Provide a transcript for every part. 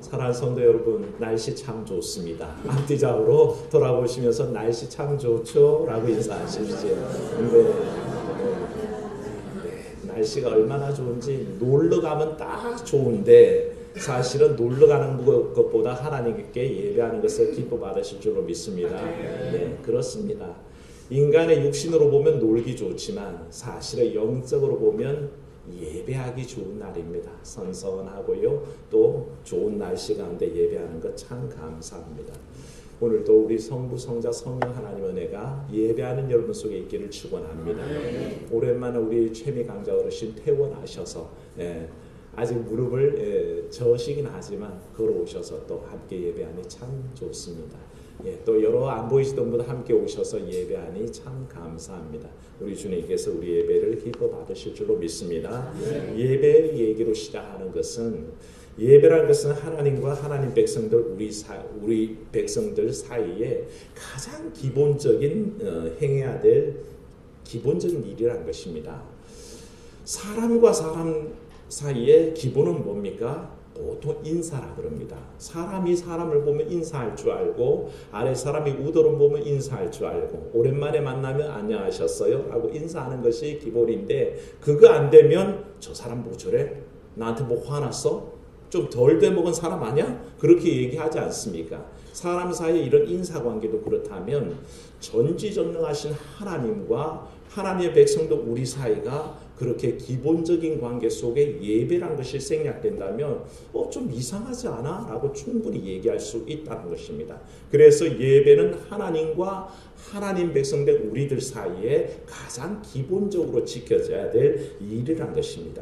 사랑하는 성도 여러분, 날씨 참 좋습니다. 앞뒤좌우로 돌아보시면서 날씨 참 좋죠? 라고 인사하십시오. 근데 날씨가 얼마나 좋은지 놀러 가면 딱 좋은데 사실은 놀러 가는 것보다 하나님께 예배하는 것을 기뻐 받으실 줄로 믿습니다. 네, 그렇습니다. 인간의 육신으로 보면 놀기 좋지만 사실은 영적으로 보면 예배하기 좋은 날입니다. 선선하고요. 또 좋은 날씨 가운데 예배하는 것 참 감사합니다. 오늘도 우리 성부, 성자, 성령 하나님 은혜가 예배하는 여러분 속에 있기를 축원합니다. 오랜만에 우리 최미 강자 어르신 퇴원하셔서 아직 무릎을 저시긴 하지만 걸어오셔서 또 함께 예배하니 참 좋습니다. 또 여러 안 보이시던 분 함께 오셔서 예배하니 참 감사합니다. 우리 주님께서 우리 예배를 기뻐 받으실 줄로 믿습니다. 예배 얘기로 시작하는 것은 예배라는 것은 하나님과 하나님 백성들 우리 백성들 사이에 가장 기본적인 행해야 될 기본적인 일이라는 것입니다. 사람과 사람 사이의 기본은 뭡니까? 보통 인사라 그럽니다. 사람이 사람을 보면 인사할 줄 알고 아래 사람이 우더를 보면 인사할 줄 알고 오랜만에 만나면 안녕하셨어요? 하고 인사하는 것이 기본인데 그거 안 되면 저 사람 뭐 저래? 나한테 뭐 화났어? 좀 덜 돼먹은 사람 아니야? 그렇게 얘기하지 않습니까? 사람 사이에 이런 인사관계도 그렇다면 전지전능하신 하나님과 하나님의 백성도 우리 사이가 그렇게 기본적인 관계 속에 예배란 것이 생략된다면 좀 이상하지 않아? 라고 충분히 얘기할 수 있다는 것입니다. 그래서 예배는 하나님과 하나님 백성된 우리들 사이에 가장 기본적으로 지켜져야 될 일이란 것입니다.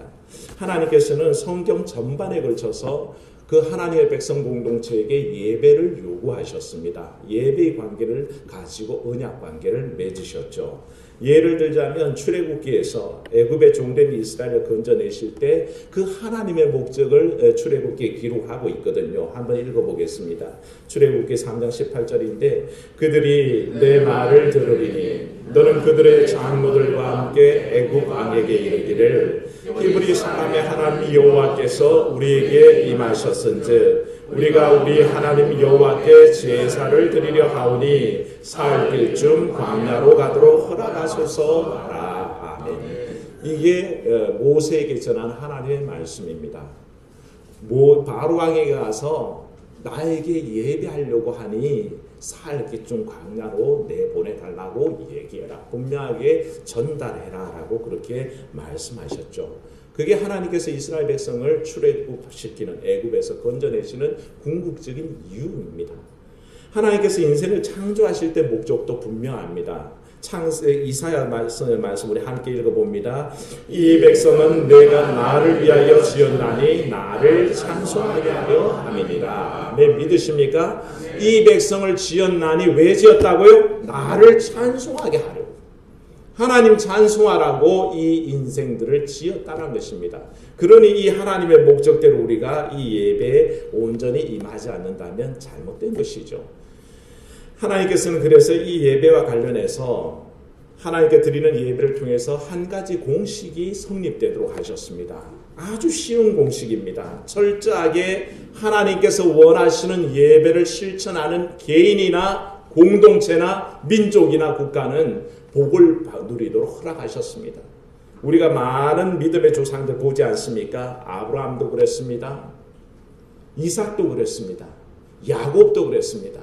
하나님께서는 성경 전반에 걸쳐서 그 하나님의 백성 공동체에게 예배를 요구하셨습니다. 예배의 관계를 가지고 언약 관계를 맺으셨죠. 예를 들자면 출애굽기에서 애굽에 종된 이스라엘을 건져내실 때 그 하나님의 목적을 출애굽기에 기록하고 있거든요. 한번 읽어보겠습니다. 출애굽기 3장 18절인데 그들이 내 말을 들으리니 너는 그들의 장로들과 함께 애굽 왕에게 이르기를 히브리 사람의 하나님 여호와께서 우리에게 임하셨은즉 우리가 우리 하나님 여호와께 제사를 드리려 하오니 사흘 길쯤 광야로 가도록 허락하소서 하라. 아멘. 이게 모세에게 전한 하나님의 말씀입니다. 바로 왕에게 가서 나에게 예배하려고 하니 사흘 길쯤 광야로 내보내달라고 얘기해라. 분명하게 전달해라 라고 그렇게 말씀하셨죠. 그게 하나님께서 이스라엘 백성을 출애굽시키는 애굽에서 건져내시는 궁극적인 이유입니다. 하나님께서 인생을 창조하실 때 목적도 분명합니다. 이사야 말씀 우리 함께 읽어봅니다. 이 백성은 내가 나를 위하여 지었나니 나를 찬송하게 하려 함이니라. 네, 믿으십니까? 이 백성을 지었나니 왜 지었다고요? 나를 찬송하게 하려. 하나님 찬송하라고 이 인생들을 지었다는 것입니다. 그러니 이 하나님의 목적대로 우리가 이 예배에 온전히 임하지 않는다면 잘못된 것이죠. 하나님께서는 그래서 이 예배와 관련해서 하나님께 드리는 예배를 통해서 한 가지 공식이 성립되도록 하셨습니다. 아주 쉬운 공식입니다. 철저하게 하나님께서 원하시는 예배를 실천하는 개인이나 공동체나 민족이나 국가는 복을 누리도록 허락하셨습니다. 우리가 많은 믿음의 조상들 보지 않습니까? 아브라함도 그랬습니다. 이삭도 그랬습니다. 야곱도 그랬습니다.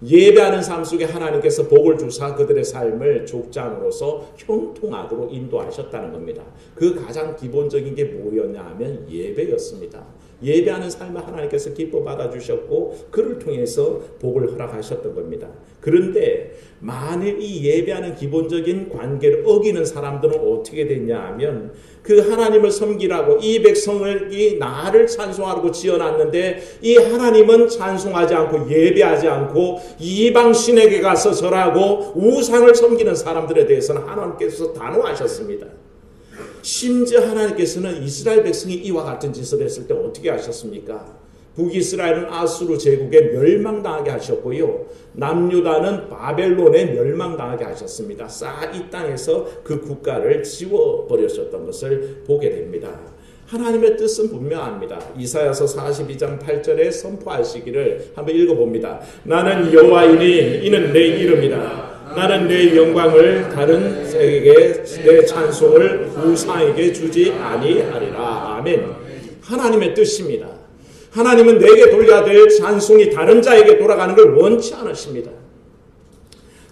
예배하는 삶 속에 하나님께서 복을 주사 그들의 삶을 족장으로서 형통하도록 인도하셨다는 겁니다. 그 가장 기본적인 게 뭐였냐 하면 예배였습니다. 예배하는 삶을 하나님께서 기뻐 받아주셨고 그를 통해서 복을 허락하셨던 겁니다. 그런데 만일 이 예배하는 기본적인 관계를 어기는 사람들은 어떻게 됐냐 하면 그 하나님을 섬기라고 이 백성을 나를 찬송하라고 지어놨는데 이 하나님은 찬송하지 않고 예배하지 않고 이방신에게 가서 절하고 우상을 섬기는 사람들에 대해서는 하나님께서 단호하셨습니다. 심지어 하나님께서는 이스라엘 백성이 이와 같은 짓을 했을 때 어떻게 하셨습니까? 북이스라엘은 아수르 제국에 멸망당하게 하셨고요. 남유다는 바벨론에 멸망당하게 하셨습니다. 이 땅에서 그 국가를 지워버렸었던 것을 보게 됩니다. 하나님의 뜻은 분명합니다. 이사야서 42장 8절에 선포하시기를 한번 읽어봅니다. 나는 여호와이니 이는 내 이름이라. 나는 내 영광을 다른 에게 내 찬송을 우상에게 주지 아니하리라. 아멘. 하나님의 뜻입니다. 하나님은 내게 돌려야 될 찬송이 다른 자에게 돌아가는 걸 원치 않으십니다.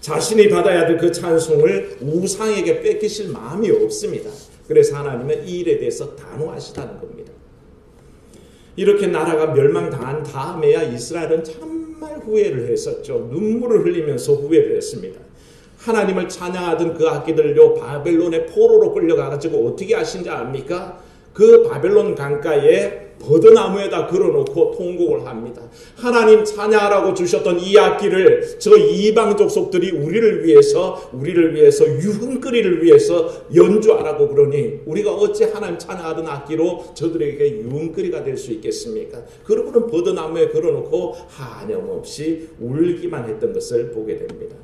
자신이 받아야 될 그 찬송을 우상에게 뺏기실 마음이 없습니다. 그래서 하나님은 이 일에 대해서 단호하시다는 겁니다. 이렇게 나라가 멸망당한 다음에야 이스라엘은 정말 후회를 했었죠. 눈물을 흘리면서 후회를 했습니다. 하나님을 찬양하던 그 악기들요 바벨론의 포로로 끌려가가지고 어떻게 하신지 압니까? 그 바벨론 강가에 버드나무에다 걸어놓고 통곡을 합니다. 하나님 찬양하라고 주셨던 이 악기를 저 이방 족속들이 우리를 위해서 유흥거리를 위해서 연주하라고 그러니 우리가 어찌 하나님 찬양하던 악기로 저들에게 유흥거리가 될 수 있겠습니까? 그러고는 버드나무에 걸어놓고 한염없이 울기만 했던 것을 보게 됩니다.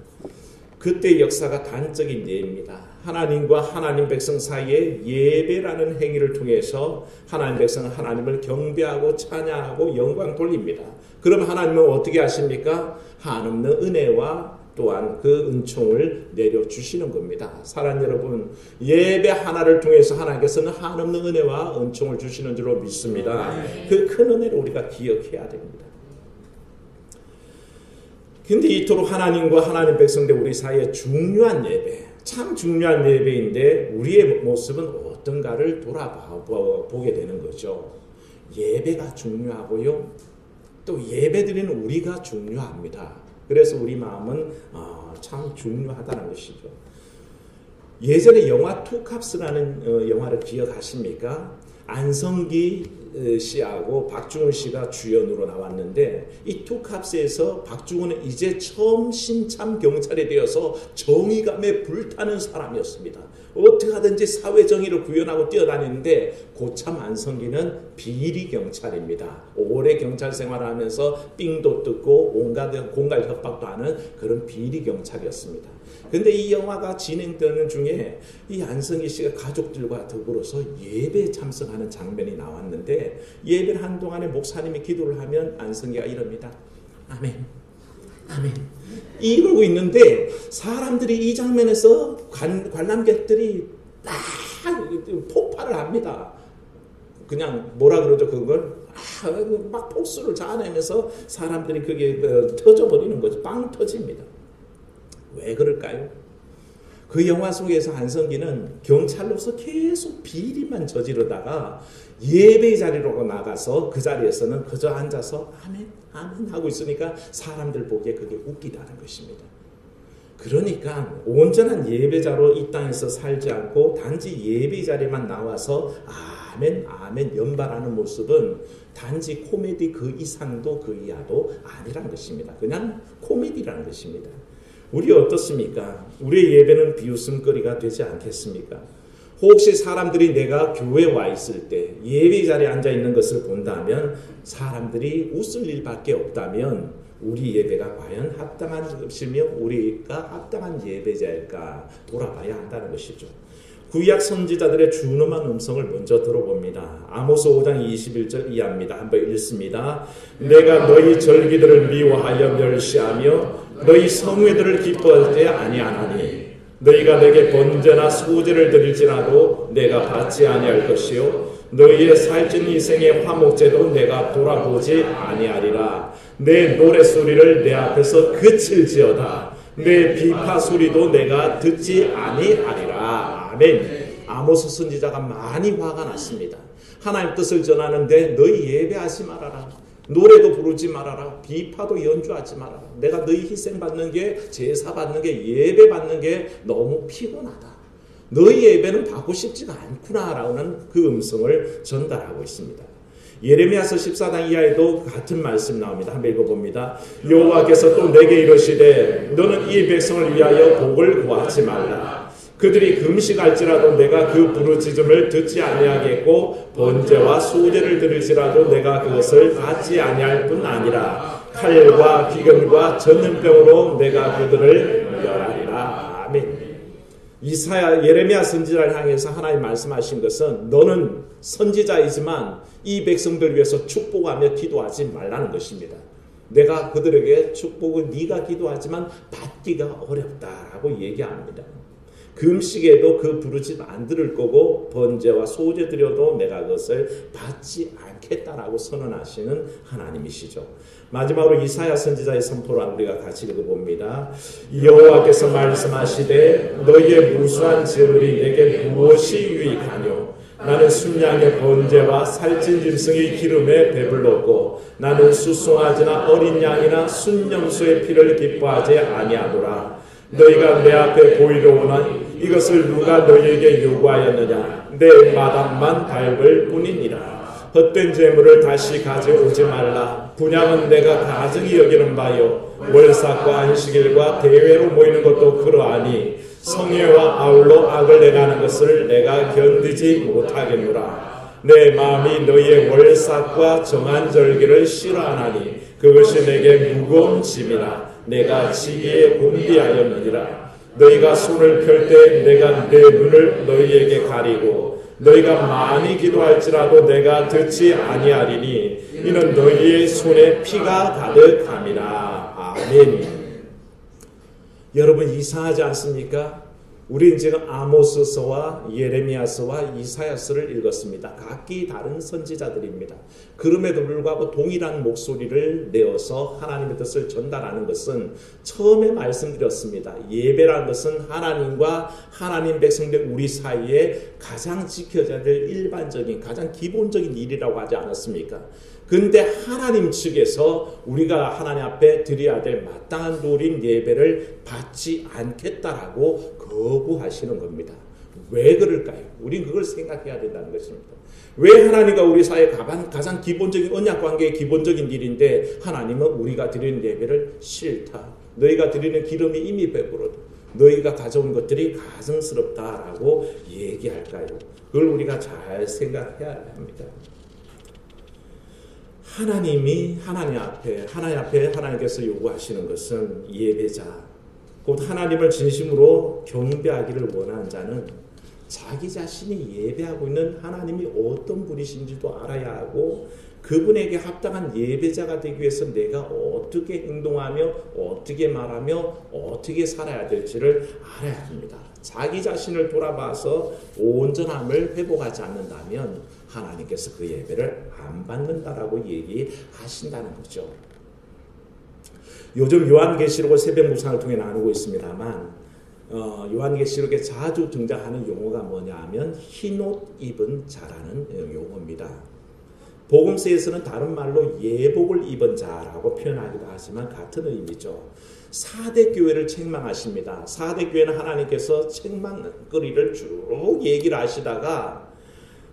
그때 역사가 단적인 예입니다. 하나님과 하나님 백성 사이에 예배라는 행위를 통해서 하나님 백성은 하나님을 경배하고 찬양하고 영광 돌립니다. 그럼 하나님은 어떻게 하십니까? 한없는 은혜와 또한 그 은총을 내려주시는 겁니다. 사랑하는 여러분, 예배 하나를 통해서 하나님께서는 한없는 은혜와 은총을 주시는 줄로 믿습니다. 그 큰 은혜를 우리가 기억해야 됩니다. 근데 이토록 하나님과 하나님 백성들 우리 사이에 중요한 예배, 참 중요한 예배인데 우리의 모습은 어떤가를 돌아보게 되는 거죠. 예배가 중요하고요. 또 예배드리는 우리가 중요합니다. 그래서 우리 마음은 참 중요하다는 것이죠. 예전에 영화 투캅스라는 영화를 기억하십니까? 안성기 씨하고 박중훈 씨가 주연으로 나왔는데 이 투캅스에서 박중훈은 이제 처음 신참 경찰이 되어서 정의감에 불타는 사람이었습니다. 어떻게 하든지 사회 정의를 구현하고 뛰어다니는데 고참 안성기는 비리 경찰입니다. 오래 경찰 생활을 하면서 삥도 뜯고 온갖 공갈 협박도 하는 그런 비리 경찰이었습니다. 근데 이 영화가 진행되는 중에 이 안성기 씨가 가족들과 더불어서 예배에 참석하는 장면이 나왔는데 예배를 한동안에 목사님이 기도를 하면 안성기가 이럽니다. 아멘. 아멘. 이러고 있는데 사람들이 이 장면에서 관람객들이 막 폭발을 합니다. 그냥 뭐라 그러죠 그걸? 막 폭수를 자아내면서 사람들이 그게 터져버리는 거죠. 빵 터집니다. 왜 그럴까요? 그 영화 속에서 안성기는 경찰로서 계속 비리만 저지르다가 예배 자리로 나가서 그 자리에서는 그저 앉아서 아멘 아멘 하고 있으니까 사람들 보기에 그게 웃기다는 것입니다. 그러니까 온전한 예배자로 이 땅에서 살지 않고 단지 예배 자리만 나와서 아멘 아멘 연발하는 모습은 단지 코미디 그 이상도 그 이하도 아니란 것입니다. 그냥 코미디라는 것입니다. 우리 어떻습니까? 우리의 예배는 비웃음거리가 되지 않겠습니까? 혹시 사람들이 내가 교회에 와 있을 때 예배 자리에 앉아 있는 것을 본다면 사람들이 웃을 일밖에 없다면 우리 예배가 과연 합당한 것이며 우리가 합당한 예배자일까 돌아봐야 한다는 것이죠. 구약 선지자들의 준엄한 음성을 먼저 들어봅니다. 아모스 5장 21절 이하입니다. 한번 읽습니다. 내가 너희 절기들을 미워하여 멸시하며 너희 성회들을 기뻐할 때 아니하나니 너희가 내게 번제나 소제를 드릴지라도 내가 받지 아니할 것이요 너희의 살찐 이생의 화목제도 내가 돌아보지 아니하리라. 내 노랫소리를 내 앞에서 그칠지어다. 내 비파 소리도 내가 듣지 아니하리라. 아멘. 아모스 선지자가 많이 화가 났습니다. 하나님 뜻을 전하는데 너희 예배하지 말아라. 노래도 부르지 말아라. 비파도 연주하지 말아라. 내가 너희 희생 받는 게 제사 받는 게 예배 받는 게 너무 피곤하다. 너희 예배는 받고 싶지가 않구나라는 그 음성을 전달하고 있습니다. 예레미야서 14장 이하에도 같은 말씀 나옵니다. 한번 읽어봅니다. 여호와께서 또 내게 이르시되 너는 이 백성을 위하여 복을 구하지 말라. 그들이 금식할지라도 내가 그 부르짖음을 듣지 아니하겠고 번제와 소제를 드릴지라도 내가 그것을 받지 아니할 뿐 아니라 칼과 기근과 전염병으로 내가 그들을 멸하리라. 아멘. 예레미야 선지자를 향해서 하나님 말씀하신 것은 너는 선지자이지만 이 백성들 위해서 축복하며 기도하지 말라는 것입니다. 내가 그들에게 축복을 네가 기도하지만 받기가 어렵다라고 얘기합니다. 금식에도 그 부르짖음 안 들을 거고 번제와 소제 드려도 내가 그것을 받지 않겠다라고 선언하시는 하나님이시죠. 마지막으로 이사야 선지자의 선포를 우리가 같이 읽어봅니다. 여호와께서 말씀하시되 너희의 무수한 재물이 내게 무엇이 유익하뇨? 나는 순양의 번제와 살찐 짐승의 기름에 배불렀고 나는 수송아지나 어린 양이나 순염소의 피를 기뻐하지 아니하노라. 너희가 내 앞에 보이러 오나니 이것을 누가 너희에게 요구하였느냐? 내 마당만 밟을 뿐이니라. 헛된 재물을 다시 가져오지 말라. 분향은 내가 가증히 여기는 바요 월삭과 안식일과 대회로 모이는 것도 그러하니 성회와 아울러 악을 내가는 것을 내가 견디지 못하겠노라. 내 마음이 너희의 월삭과 정한 절기를 싫어하나니 그것이 내게 무거운 짐이라. 내가 지기에 곤비하였느니라. 너희가 손을 펼 때 내가 내 눈을 너희에게 가리고 너희가 많이 기도할지라도 내가 듣지 아니하리니 이는 너희의 손에 피가 가득함이라. 아멘. 여러분 이상하지 않습니까? 우리는 지금 아모스서와 예레미야서와 이사야서를 읽었습니다. 각기 다른 선지자들입니다. 그럼에도 불구하고 동일한 목소리를 내어서 하나님의 뜻을 전달하는 것은 처음에 말씀드렸습니다. 예배라는 것은 하나님과 하나님 백성들 우리 사이에 가장 지켜져야 될 일반적인 가장 기본적인 일이라고 하지 않았습니까? 근데 하나님 측에서 우리가 하나님 앞에 드려야 될 마땅한 도리인 예배를 받지 않겠다라고 거부하시는 겁니다. 왜 그럴까요? 우린 그걸 생각해야 된다는 것입니다. 왜 하나님과 우리 사이의 가장 기본적인 언약 관계의 기본적인 일인데 하나님은 우리가 드리는 예배를 싫다. 너희가 드리는 기름이 이미 배부르다. 너희가 가져온 것들이 가증스럽다라고 얘기할까요? 그걸 우리가 잘 생각해야 합니다. 하나님 앞에 하나님께서 요구하시는 것은 예배자, 곧 하나님을 진심으로 경배하기를 원하는 자는 자기 자신이 예배하고 있는 하나님이 어떤 분이신지도 알아야 하고 그분에게 합당한 예배자가 되기 위해서 내가 어떻게 행동하며 어떻게 말하며 어떻게 살아야 될지를 알아야 합니다. 자기 자신을 돌아봐서 온전함을 회복하지 않는다면 하나님께서 그 예배를 안 받는다라고 얘기하신다는 거죠. 요즘 요한계시록을 새벽 묵상을 통해 나누고 있습니다만 요한계시록에 자주 등장하는 용어가 뭐냐 하면 흰옷 입은 자라는 용어입니다. 복음서에서는 다른 말로 예복을 입은 자라고 표현하기도 하지만 같은 의미죠. 4대 교회를 책망하십니다. 4대 교회는 하나님께서 책망거리를 쭉 얘기를 하시다가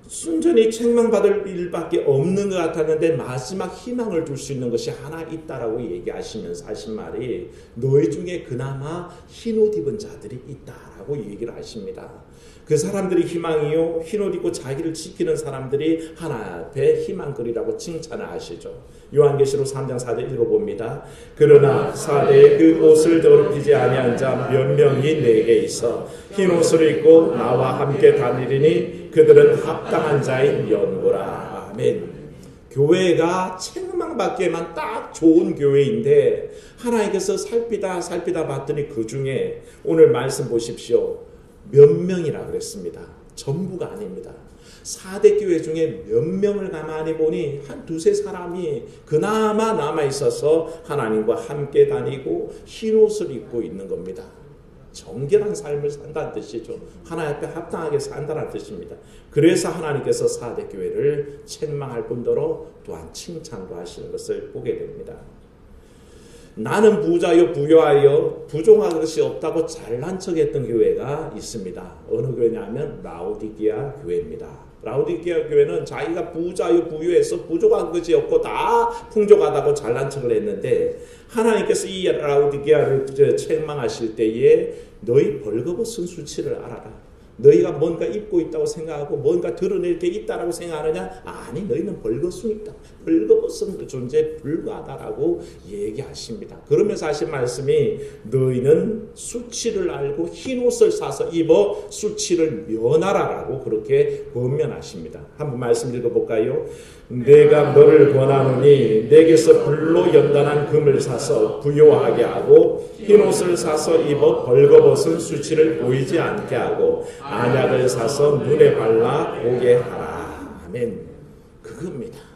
순전히 책망받을 일밖에 없는 것 같았는데 마지막 희망을 줄 수 있는 것이 하나 있다라고 얘기하시면서 하신 말이 너희 중에 그나마 흰옷 입은 자들이 있다라고 얘기를 하십니다. 그 사람들이 희망이요 흰옷 입고 자기를 지키는 사람들이 하나 앞에 희망거리라고 칭찬을 하시죠. 요한계시록 3장 4절 읽어봅니다. 그러나 4대에 그 옷을 더럽히지 아니한 자 몇 명이 내게 있어 흰옷을 입고 나와 함께 다니리니 그들은 합당한 자인 연고라. 아멘. 교회가 책망받기에만 딱 좋은 교회인데 하나님께서 살피다 봤더니 그 중에 오늘 말씀 보십시오. 몇 명이라 그랬습니다. 전부가 아닙니다. 4대 교회 중에 몇 명을 가만히 보니 한 두세 사람이 그나마 남아있어서 하나님과 함께 다니고 흰옷을 입고 있는 겁니다. 정결한 삶을 산다는 뜻이죠. 하나님 앞에 합당하게 산다는 뜻입니다. 그래서 하나님께서 4대 교회를 책망할 뿐더러 또한 칭찬도 하시는 것을 보게 됩니다. 나는 부자요 부유하여 부족한 것이 없다고 잘난 척했던 교회가 있습니다. 어느 교회냐면 라오디게아 교회입니다. 라오디게아 교회는 자기가 부자요 부유해서 부족한 것이 없고 다 풍족하다고 잘난 척을 했는데 하나님께서 이 라오디게아를 책망하실 때에 너희 벌거벗은 수치를 알아라. 너희가 뭔가 입고 있다고 생각하고 뭔가 드러낼 게 있다라고 생각하느냐? 아니, 너희는 벌거숭이다. 벌거벗은 존재에 불과하다라고 얘기하십니다. 그러면서 하신 말씀이 너희는 수치를 알고 흰옷을 사서 입어 수치를 면하라라고 그렇게 권면하십니다. 한번 말씀 읽어볼까요? 내가 너를 권하노니 내게서 불로 연단한 금을 사서 부요하게 하고 흰옷을 사서 입어 벌거벗은 수치를 보이지 않게 하고 안약을 사서 눈에 발라 보게 하라. 아멘. 그겁니다.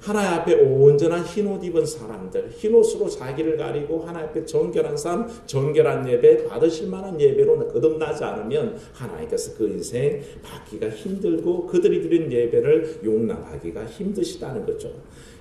하나님 앞에 온전한 흰옷 입은 사람들, 흰옷으로 자기를 가리고 하나님 앞에 정결한 삶, 정결한 예배, 받으실 만한 예배로 거듭나지 않으면 하나님께서 그 인생 받기가 힘들고 그들이 드린 예배를 용납하기가 힘드시다는 거죠.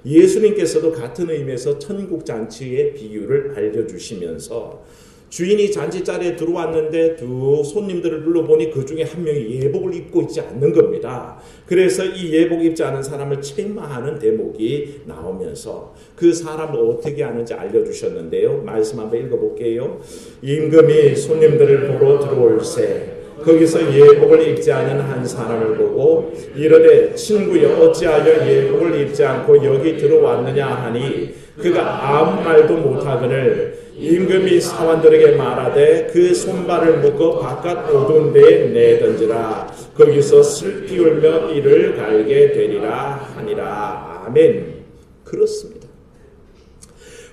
예수님께서도 같은 의미에서 천국잔치의 비유를 알려주시면서 주인이 잔치자리에 들어왔는데 두 손님들을 눌러보니 그 중에 한 명이 예복을 입고 있지 않는 겁니다. 그래서 이 예복 입지 않은 사람을 책망하는 대목이 나오면서 그 사람을 어떻게 하는지 알려주셨는데요. 말씀 한번 읽어볼게요. 임금이 손님들을 보러 들어올세 거기서 예복을 입지 않은 한 사람을 보고 이르되 친구여 어찌하여 예복을 입지 않고 여기 들어왔느냐 하니 그가 아무 말도 못하거늘 임금이 사환들에게 말하되 그 손발을 묶어 바깥 어두운 데에 내던지라 거기서 슬피 울며 이를 갈게 되리라 하니라. 아멘. 그렇습니다.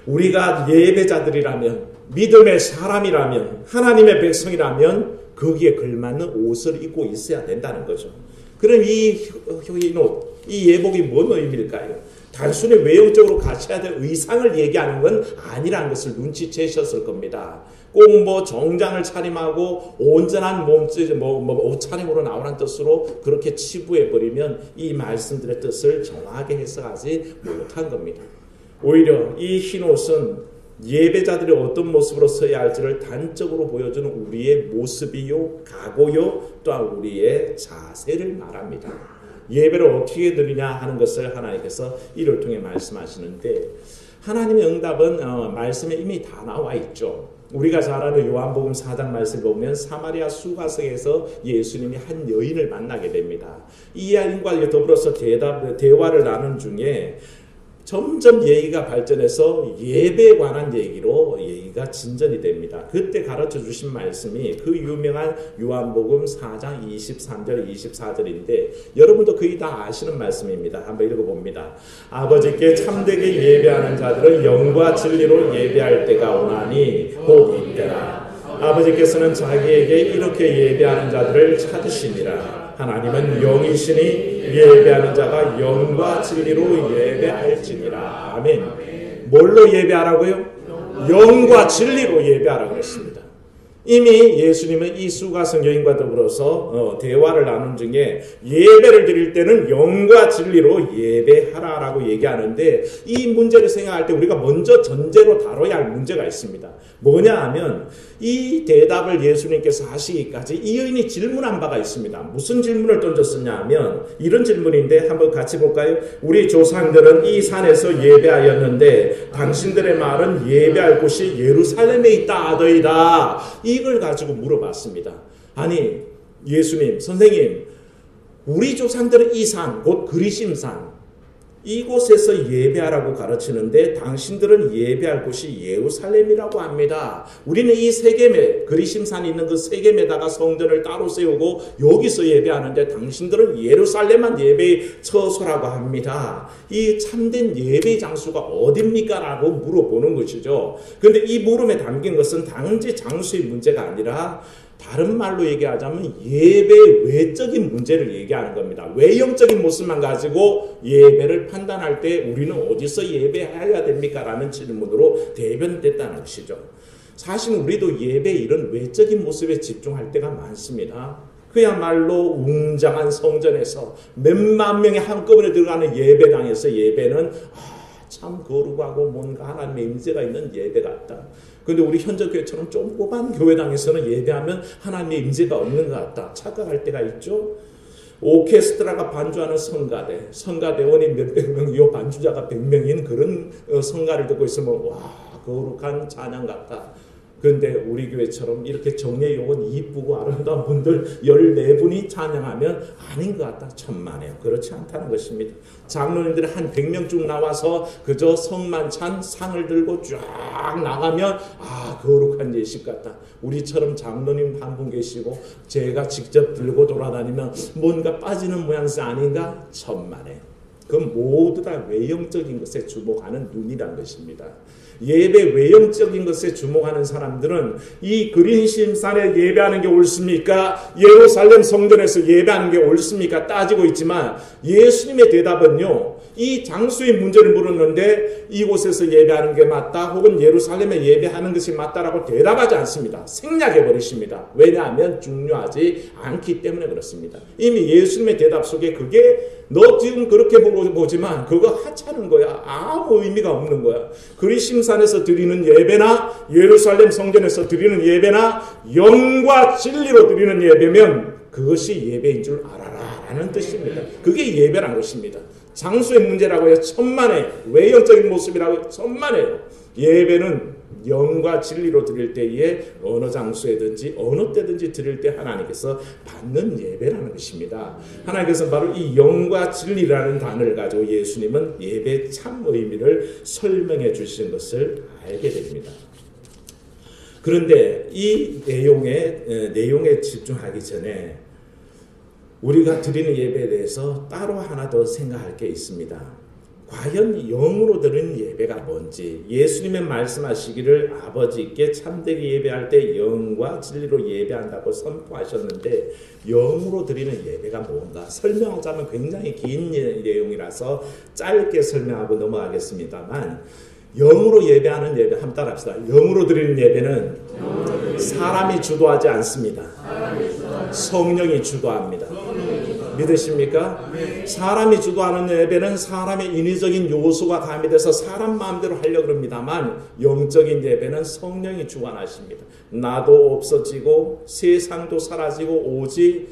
우리가 예배자들이라면 믿음의 사람이라면 하나님의 백성이라면 거기에 걸맞는 옷을 입고 있어야 된다는 거죠. 그럼 이 흰옷, 이 예복이 뭔 의미일까요? 단순히 외형적으로 갖춰야 될 의상을 얘기하는 건 아니라는 것을 눈치채셨을 겁니다. 꼭 뭐 정장을 차림하고 온전한 몸짓, 옷차림으로 나오라는 뜻으로 그렇게 치부해버리면 이 말씀들의 뜻을 정확하게 해석하지 못한 겁니다. 오히려 이 흰옷은 예배자들이 어떤 모습으로 서야 할지를 단적으로 보여주는 우리의 모습이요, 각오요, 또한 우리의 자세를 말합니다. 예배를 어떻게 드리냐 하는 것을 하나님께서 이를 통해 말씀하시는데 하나님의 응답은 말씀에 이미 다 나와 있죠. 우리가 잘 아는 요한복음 4장 말씀을 보면 사마리아 수가성에서 예수님이 한 여인을 만나게 됩니다. 이 여인과 더불어서 대화를 나눈 중에 점점 얘기가 발전해서 예배에 관한 얘기로 얘기가 진전이 됩니다. 그때 가르쳐 주신 말씀이 그 유명한 요한복음 4장 23절 24절인데 여러분도 거의 다 아시는 말씀입니다. 한번 읽어봅니다. 아버지께 참되게 예배하는 자들은 영과 진리로 예배할 때가 오나니 곧 이때라. 아버지께서는 자기에게 이렇게 예배하는 자들을 찾으시니라. 하나님은 영이시니 예배하는 자가 영과 진리로 예배할지니라. 아멘. 뭘로 예배하라고요? 영과 진리로 예배하라고 했습니다. 이미 예수님은 이 수가성 여인과 더불어서 대화를 나눈 중에 예배를 드릴 때는 영과 진리로 예배하라라고 얘기하는데 이 문제를 생각할 때 우리가 먼저 전제로 다뤄야 할 문제가 있습니다. 뭐냐 하면 이 대답을 예수님께서 하시기까지 이 여인이 질문한 바가 있습니다. 무슨 질문을 던졌었냐 하면 이런 질문인데 한번 같이 볼까요? 우리 조상들은 이 산에서 예배하였는데 당신들의 말은 예배할 곳이 예루살렘에 있다 하더이다. 이걸 가지고 물어봤습니다. 아니 예수님, 선생님, 우리 조상들은 이 산, 곧 그리심산 이곳에서 예배하라고 가르치는데 당신들은 예배할 곳이 예루살렘이라고 합니다. 우리는 이 세겜에 그리심산이 있는 그 세겜에다가 성전을 따로 세우고 여기서 예배하는데 당신들은 예루살렘만 예배의 처소라고 합니다. 이 참된 예배 장소가 어딥니까? 라고 물어보는 것이죠. 그런데 이 물음에 담긴 것은 단지 장소의 문제가 아니라 다른 말로 얘기하자면 예배의 외적인 문제를 얘기하는 겁니다. 외형적인 모습만 가지고 예배를 판단할 때 우리는 어디서 예배해야 됩니까? 라는 질문으로 대변됐다는 것이죠. 사실 우리도 예배 이런 외적인 모습에 집중할 때가 많습니다. 그야말로 웅장한 성전에서 몇만 명이 한꺼번에 들어가는 예배당에서 예배는 참 거룩하고 뭔가 하나님의 임재가 있는 예배 같다. 그런데 우리 현저교회처럼 조그만 교회당에서는 예배하면 하나님의 임재가 없는 것 같다. 착각할 때가 있죠. 오케스트라가 반주하는 성가대원이 몇백 명이요 반주자가 100명인 그런 성가를 듣고 있으면 와 거룩한 찬양 같다. 그런데 우리 교회처럼 이렇게 정예 요원 이쁘고 아름다운 분들 14분이 찬양하면 아닌 것 같다. 천만에요. 그렇지 않다는 것입니다. 장로님들이 한 100명 쭉 나와서 그저 성만 찬 상을 들고 쫙 나가면 거룩한 예식 같다. 우리처럼 장로님 한 분 계시고 제가 직접 들고 돌아다니면 뭔가 빠지는 모양새 아닌가? 천만에. 그 모두 다 외형적인 것에 주목하는 눈이란 것입니다. 예배 외형적인 것에 주목하는 사람들은 이 그린심산에 예배하는 게 옳습니까? 예루살렘 성전에서 예배하는 게 옳습니까? 따지고 있지만 예수님의 대답은요, 이 장소의 문제를 물었는데 이곳에서 예배하는 게 맞다 혹은 예루살렘에 예배하는 것이 맞다라고 대답하지 않습니다. 생략해 버리십니다. 왜냐하면 중요하지 않기 때문에 그렇습니다. 이미 예수님의 대답 속에 그게 너 지금 그렇게 보지만 그거 하찮은 거야. 아무 의미가 없는 거야. 그리심산에서 드리는 예배나 예루살렘 성전에서 드리는 예배나 영과 진리로 드리는 예배면 그것이 예배인 줄 알아라 라는 뜻입니다. 그게 예배란 것입니다. 장소의 문제라고 해요. 천만에. 외형적인 모습이라고 해요. 천만에요. 예배는 영과 진리로 드릴 때에 어느 장소에든지 어느 때든지 드릴 때 하나님께서 받는 예배라는 것입니다. 하나님께서 바로 이 영과 진리라는 단어를 가지고 예수님은 예배의 참 의미를 설명해 주신 것을 알게 됩니다. 그런데 이 내용에 집중하기 전에 우리가 드리는 예배에 대해서 따로 하나 더 생각할 게 있습니다. 과연 영으로 드리는 예배가 뭔지, 예수님의 말씀하시기를 아버지께 참되게 예배할 때 영과 진리로 예배한다고 선포하셨는데 영으로 드리는 예배가 뭔가 설명하자면 굉장히 긴 내용이라서 짧게 설명하고 넘어가겠습니다만, 영으로 예배하는 예배 한번 따라합시다. 영으로 드리는 예배는 사람이 주도하지 않습니다. 성령이 주도합니다. 믿으십니까? 사람이 주도하는 예배는 사람의 인위적인 요소가 가미돼서 사람 마음대로 하려고 합니다만, 영적인 예배는 성령이 주관하십니다. 나도 없어지고 세상도 사라지고 오직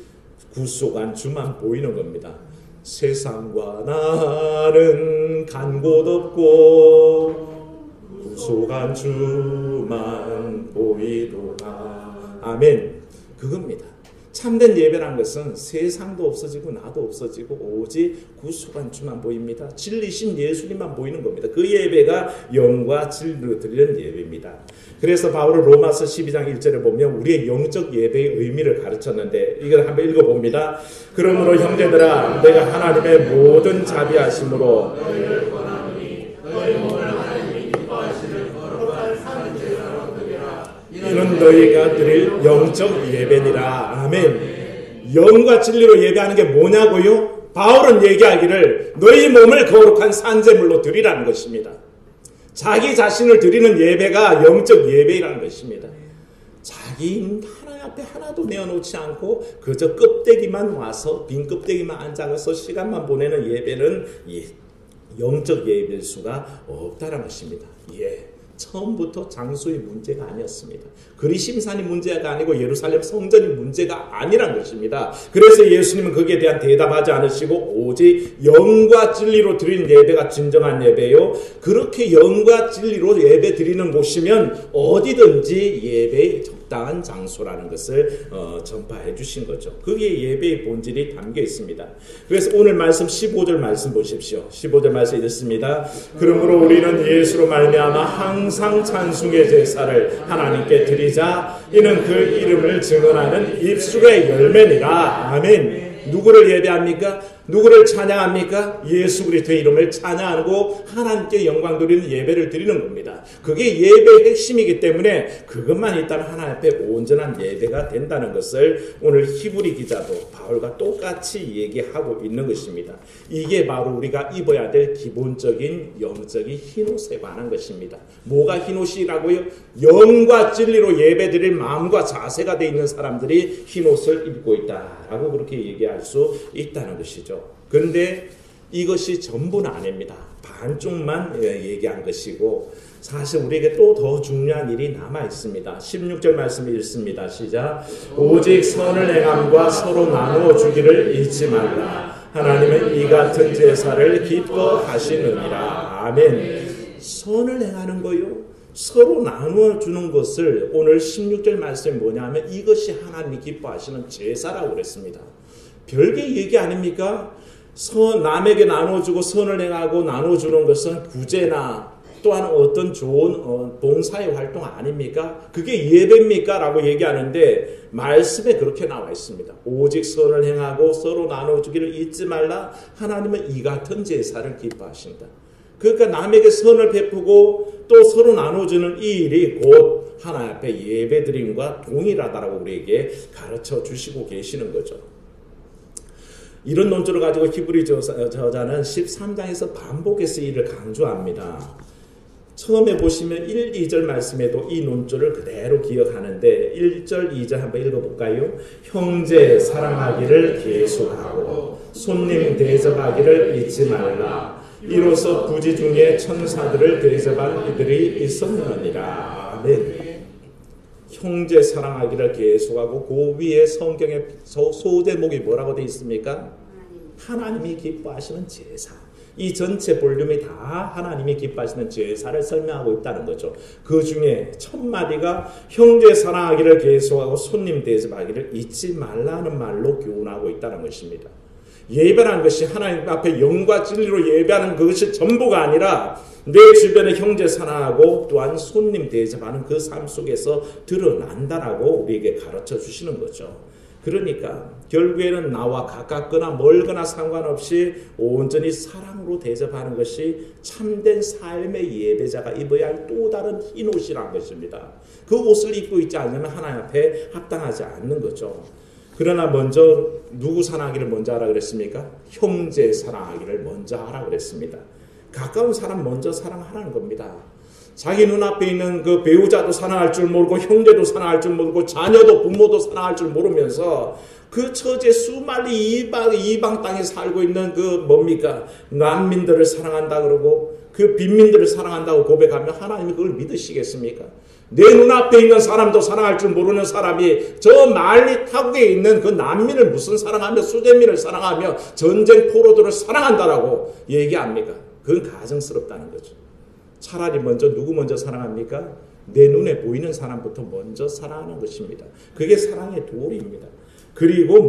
구속한 주만 보이는 겁니다. 세상과 나는 간 곳 없고 구속한 주만 보이도다. 아멘. 그겁니다. 참된 예배란 것은 세상도 없어지고 나도 없어지고 오직 구속한 주만 보입니다. 진리신 예수님만 보이는 겁니다. 그 예배가 영과 진리로 드리는 예배입니다. 그래서 바울은 로마서 12장 1절에 보면 우리의 영적 예배의 의미를 가르쳤는데 이걸 한번 읽어봅니다. 그러므로 형제들아, 내가 하나님의 모든 자비하심으로 이는 너희가 드릴 영적 예배니라. 아멘. 영과 진리로 예배하는 게 뭐냐고요? 바울은 얘기하기를 너희 몸을 거룩한 산제물로 드리라는 것입니다. 자기 자신을 드리는 예배가 영적 예배라는 것입니다. 자기 하나님 앞에 하나도 내어놓지 않고 그저 껍데기만 와서 빈 껍데기만 앉아서 시간만 보내는 예배는 영적 예배일 수가 없다는 것입니다. 처음부터 장소의 문제가 아니었습니다. 그리심산이 문제가 아니고 예루살렘 성전이 문제가 아니란 것입니다. 그래서 예수님은 거기에 대한 대답하지 않으시고 오직 영과 진리로 드리는 예배가 진정한 예배요. 그렇게 영과 진리로 예배 드리는 곳이면 어디든지 예배의 적당한 장소라는 것을 전파해 주신 거죠. 그게 예배의 본질이 담겨 있습니다. 그래서 오늘 말씀 15절 말씀 보십시오. 15절 말씀 읽습니다. 그러므로 우리는 예수로 말미암아 항상 찬송의 제사를 하나님께 드리자. 이는 그 이름을 증언하는 입술의 열매니라. 아멘. 누구를 예배합니까? 누구를 찬양합니까? 예수 그리스도의 이름을 찬양하고 하나님께 영광 드리는 예배를 드리는 겁니다. 그게 예배의 핵심이기 때문에 그것만 있다면 하나님 앞에 온전한 예배가 된다는 것을 오늘 히브리 기자도 바울과 똑같이 얘기하고 있는 것입니다. 이게 바로 우리가 입어야 될 기본적인 영적인 흰옷에 관한 것입니다. 뭐가 흰옷이라고요? 영과 진리로 예배 드릴 마음과 자세가 되어 있는 사람들이 흰옷을 입고 있다라고 그렇게 얘기할 수 있다는 것이죠. 그런데 이것이 전부는 아닙니다. 반쪽만 얘기한 것이고 사실 우리에게 또 더 중요한 일이 남아 있습니다. 16절 말씀을 읽습니다. 시작. 오직 선을 행함과 서로 나누어 주기를 잊지 말라. 하나님은 이 같은 제사를 기뻐하시느니라. 아멘. 선을 행하는 거요. 서로 나누어주는 것을 오늘 16절 말씀이 뭐냐면 이것이 하나님이 기뻐하시는 제사라고 그랬습니다. 별개 얘기 아닙니까? 남에게 나눠주고 선을 행하고 나눠주는 것은 구제나 또한 어떤 좋은 봉사의 활동 아닙니까? 그게 예배입니까? 라고 얘기하는데 말씀에 그렇게 나와 있습니다. 오직 선을 행하고 서로 나눠주기를 잊지 말라. 하나님은 이 같은 제사를 기뻐하신다. 그러니까 남에게 선을 베푸고 또 서로 나눠주는 이 일이 곧 하나님 앞에 예배드림과 동일하다라고 우리에게 가르쳐 주시고 계시는 거죠. 이런 논조를 가지고 히브리 저자는 13장에서 반복해서 이를 강조합니다. 처음에 보시면 1, 2절 말씀에도 이 논조를 그대로 기억하는데 1절, 2절 한번 읽어볼까요? 형제 사랑하기를 계속하고 손님 대접하기를 잊지 말라. 이로써 부지 중에 천사들을 대접한 이들이 있었느니라. 아멘. 형제 사랑하기를 계속하고 그 위에 성경의 소제목이 뭐라고 되어 있습니까? 하나님이 기뻐하시는 제사. 이 전체 볼륨이 다 하나님이 기뻐하시는 제사를 설명하고 있다는 거죠. 그 중에 첫 마디가 형제 사랑하기를 계속하고 손님 대접하기를 잊지 말라는 말로 교훈하고 있다는 것입니다. 예배라는 것이 하나님 앞에 영과 진리로 예배하는 그것이 전부가 아니라 내 주변의 형제 사랑하고 또한 손님 대접하는 그 삶 속에서 드러난다라고 우리에게 가르쳐 주시는 거죠. 그러니까 결국에는 나와 가깝거나 멀거나 상관없이 온전히 사랑으로 대접하는 것이 참된 삶의 예배자가 입어야 할 또 다른 흰 옷이라는 것입니다. 그 옷을 입고 있지 않으면 하나님 앞에 합당하지 않는 거죠. 그러나 먼저 누구 사랑하기를 먼저 하라 그랬습니까? 형제 사랑하기를 먼저 하라 그랬습니다. 가까운 사람 먼저 사랑하라는 겁니다. 자기 눈앞에 있는 그 배우자도 사랑할 줄 모르고 형제도 사랑할 줄 모르고 자녀도 부모도 사랑할 줄 모르면서 그 처지에 수많이 이방 땅에 살고 있는 그 뭡니까? 난민들을 사랑한다 그러고 그 빈민들을 사랑한다고 고백하면 하나님이 그걸 믿으시겠습니까? 내 눈앞에 있는 사람도 사랑할 줄 모르는 사람이 저 멀리 타국에 있는 그 난민을 무슨 사랑하며 수재민을 사랑하며 전쟁 포로들을 사랑한다라고 얘기합니까? 그건 가증스럽다는 거죠. 차라리 누구 먼저 사랑합니까? 내 눈에 보이는 사람부터 먼저 사랑하는 것입니다. 그게 사랑의 도리입니다. 그리고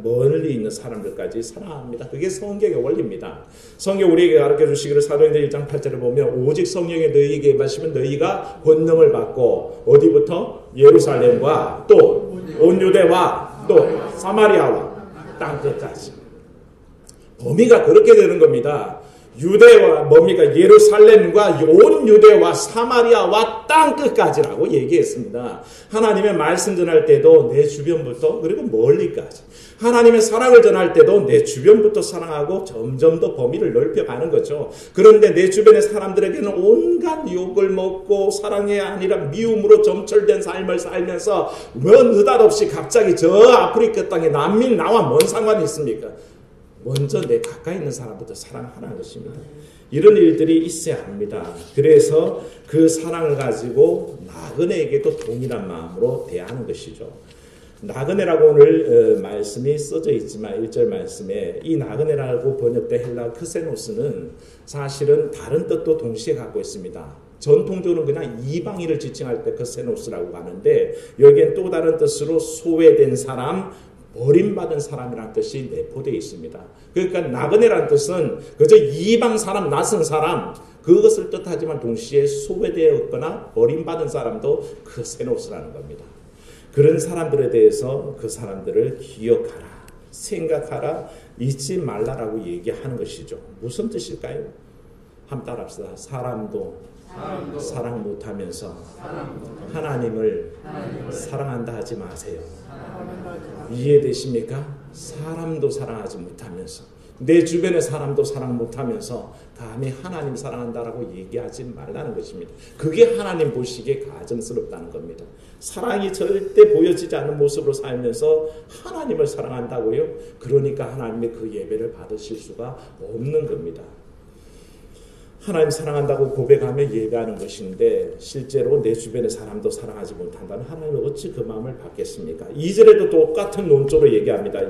멀리 있는 사람들까지 사랑합니다. 그게 성경의 원리입니다. 성경 우리에게 가르쳐 주시기를 사도행전 1장 8절을 보면 오직 성령에 너희에게 임하시면 너희가 권능을 받고 어디부터? 예루살렘과 또 온 유대와 또 사마리아와 땅끝까지. 범위가 그렇게 되는 겁니다. 유대와 예루살렘과 온 유대와 사마리아와 땅끝까지라고 얘기했습니다. 하나님의 말씀 전할 때도 내 주변부터 그리고 멀리까지 하나님의 사랑을 전할 때도 내 주변부터 사랑하고 점점 더 범위를 넓혀가는 거죠. 그런데 내 주변의 사람들에게는 온갖 욕을 먹고 사랑이 아니라 미움으로 점철된 삶을 살면서 왜 느닷없이 갑자기 저 아프리카 땅에 난민 나와 뭔 상관이 있습니까? 먼저 내 가까이 있는 사람부터 사랑하라는 것입니다. 이런 일들이 있어야 합니다. 그래서 그 사랑을 가지고 나그네에게도 동일한 마음으로 대하는 것이죠. 나그네라고 오늘 말씀이 써져 있지만 1절 말씀에 이 나그네라고 번역된 헬라 크세노스는 사실은 다른 뜻도 동시에 갖고 있습니다. 전통적으로 그냥 이방인을 지칭할 때 크세노스라고 하는데 여기엔 또 다른 뜻으로 소외된 사람, 버림받은 사람이라는 뜻이 내포되어 있습니다. 그러니까 나그네라는 뜻은 그저 이방 사람, 낯선 사람 그것을 뜻하지만 동시에 소외되었거나 버림받은 사람도 크세노스라는 겁니다. 그런 사람들에 대해서 그 사람들을 기억하라, 생각하라, 잊지 말라라고 얘기하는 것이죠. 무슨 뜻일까요? 한번 따라합시다. 사람도 사랑 못하면서 하나님을 사랑한다 하지 마세요. 이해되십니까? 사람도 사랑하지 못하면서 내 주변의 사람도 사랑 못하면서 감히 하나님 사랑한다라고 얘기하지 말라는 것입니다. 그게 하나님 보시기에 가증스럽다는 겁니다. 사랑이 절대 보여지지 않는 모습으로 살면서 하나님을 사랑한다고요? 그러니까 하나님의 그 예배를 받으실 수가 없는 겁니다. 하나님 사랑한다고 고백하며 예배하는 것인데 실제로 내 주변의 사람도 사랑하지 못한다면 하나님은 어찌 그 마음을 받겠습니까? 2절에도 똑같은 논조로 얘기합니다.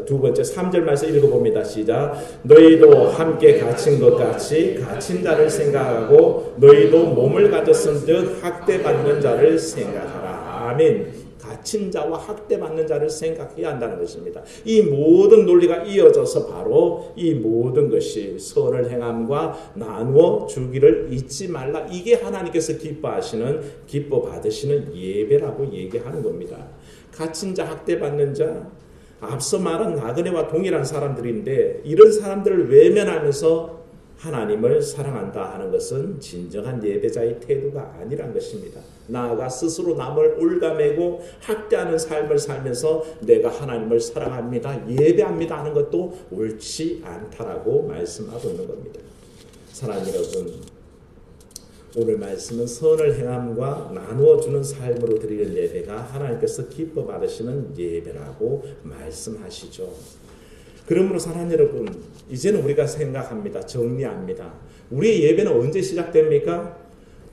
두 번째 3절 말씀 읽어봅니다. 시작. 너희도 함께 갇힌 것 같이 갇힌 자를 생각하고 너희도 몸을 가졌은 듯 학대받는 자를 생각하라. 아멘. 갇힌 자와 학대받는 자를 생각해야 한다는 것입니다. 이 모든 논리가 이어져서 바로 이 모든 것이 선을 행함과 나누어 주기를 잊지 말라. 이게 하나님께서 기뻐 받으시는 예배라고 얘기하는 겁니다. 갇힌 자, 학대받는 자, 앞서 말한 나그네와 동일한 사람들인데 이런 사람들을 외면하면서 하나님을 사랑한다 하는 것은 진정한 예배자의 태도가 아니란 것입니다. 나아가 스스로 남을 올가매고 학대하는 삶을 살면서 내가 하나님을 사랑합니다, 예배합니다 하는 것도 옳지 않다라고 말씀하고 있는 겁니다. 사랑하는 여러분, 오늘 말씀은 선을 행함과 나누어 주는 삶으로 드리는 예배가 하나님께서 기뻐 받으시는 예배라고 말씀하시죠. 그러므로 사랑하는 여러분, 이제는 우리가 생각합니다. 정리합니다. 우리의 예배는 언제 시작됩니까?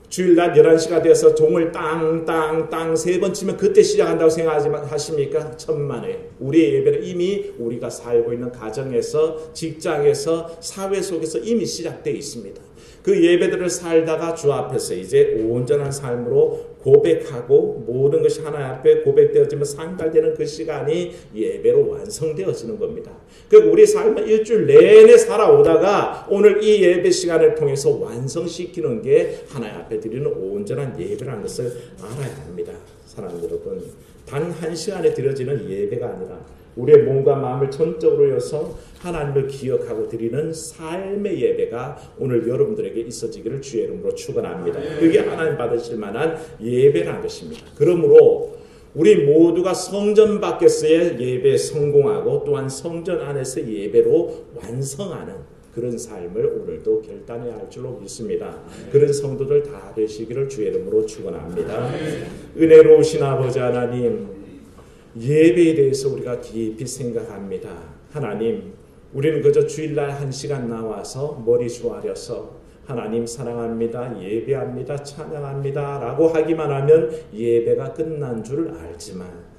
주일날 11시가 돼서 종을 땅땅땅 3번 치면 그때 시작한다고 생각하십니까? 천만에. 우리의 예배는 이미 우리가 살고 있는 가정에서, 직장에서, 사회 속에서 이미 시작되어 있습니다. 그 예배들을 살다가 주 앞에서 이제 온전한 삶으로 고백하고 모든 것이 하나님 앞에 고백되어지면 상달되는 그 시간이 예배로 완성되어지는 겁니다. 그리고 우리 삶을 일주일 내내 살아오다가 오늘 이 예배 시간을 통해서 완성시키는 게 하나님 앞에 드리는 온전한 예배라는 것을 알아야 합니다. 사랑하는 여러분, 단 한 시간에 드려지는 예배가 아니라 우리의 몸과 마음을 전적으로 여서 하나님을 기억하고 드리는 삶의 예배가 오늘 여러분들에게 있어지기를 주의 이름으로 축원합니다. 그게 하나님 받으실 만한 예배라는 것입니다. 그러므로 우리 모두가 성전 밖에서의 예배에 성공하고 또한 성전 안에서 예배로 완성하는 그런 삶을 오늘도 결단해야 할 줄로 믿습니다. 그런 성도들 다 되시기를 주의 이름으로 축원합니다. 은혜로우신 아버지 하나님, 예배에 대해서 우리가 깊이 생각합니다. 하나님, 우리는 그저 주일날 1시간 나와서 머리 조아려서 하나님 사랑합니다, 예배합니다, 찬양합니다 라고 하기만 하면 예배가 끝난 줄 알지만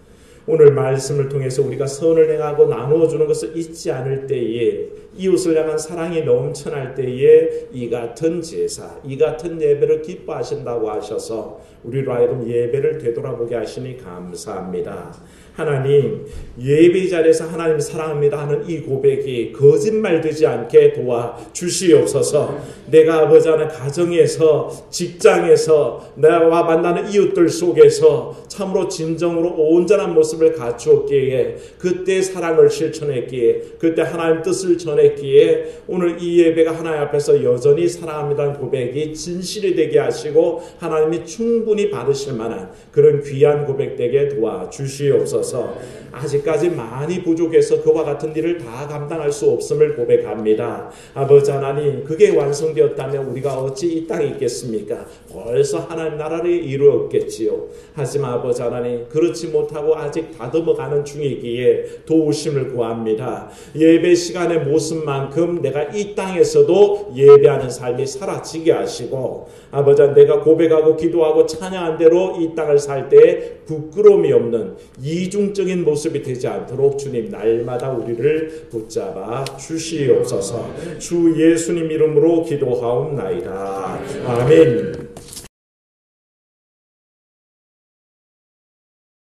오늘 말씀을 통해서 우리가 선을 행하고 나누어 주는 것을 잊지 않을 때에, 이웃을 향한 사랑이 넘쳐날 때에 이 같은 제사, 이 같은 예배를 기뻐하신다고 하셔서 우리로 하여금 예배를 되돌아보게 하시니 감사합니다. 하나님, 예배 자리에서 하나님 사랑합니다 하는 이 고백이 거짓말되지 않게 도와주시옵소서. 내가 아버지 하나님 가정에서, 직장에서, 나와 만나는 이웃들 속에서 참으로 진정으로 온전한 모습을 갖추었기에, 그때 사랑을 실천했기에, 그때 하나님 뜻을 전했기에 오늘 이 예배가 하나님 앞에서 여전히 사랑합니다는 고백이 진실이 되게 하시고 하나님이 충분히 받으실 만한 그런 귀한 고백되게 도와주시옵소서. 아직까지 많이 부족해서 그와 같은 일을 다 감당할 수 없음을 고백합니다. 아버지 하나님, 그게 완성되었다면 우리가 어찌 이 땅에 있겠습니까? 벌써 하나님 나라를 이루었겠지요. 하지만 아버지 하나님, 그렇지 못하고 아직 다듬어가는 중이기에 도우심을 구합니다. 예배 시간의 모습만큼 내가 이 땅에서도 예배하는 삶이 사라지게 하시고, 아버지 하나님, 내가 고백하고 기도하고 찬양한 대로 이 땅을 살 때 부끄러움이 없는 이중적인 모습이 되지 않도록 주님 날마다 우리를 붙잡아 주시옵소서. 주 예수님 이름으로 기도하옵나이다. 아멘.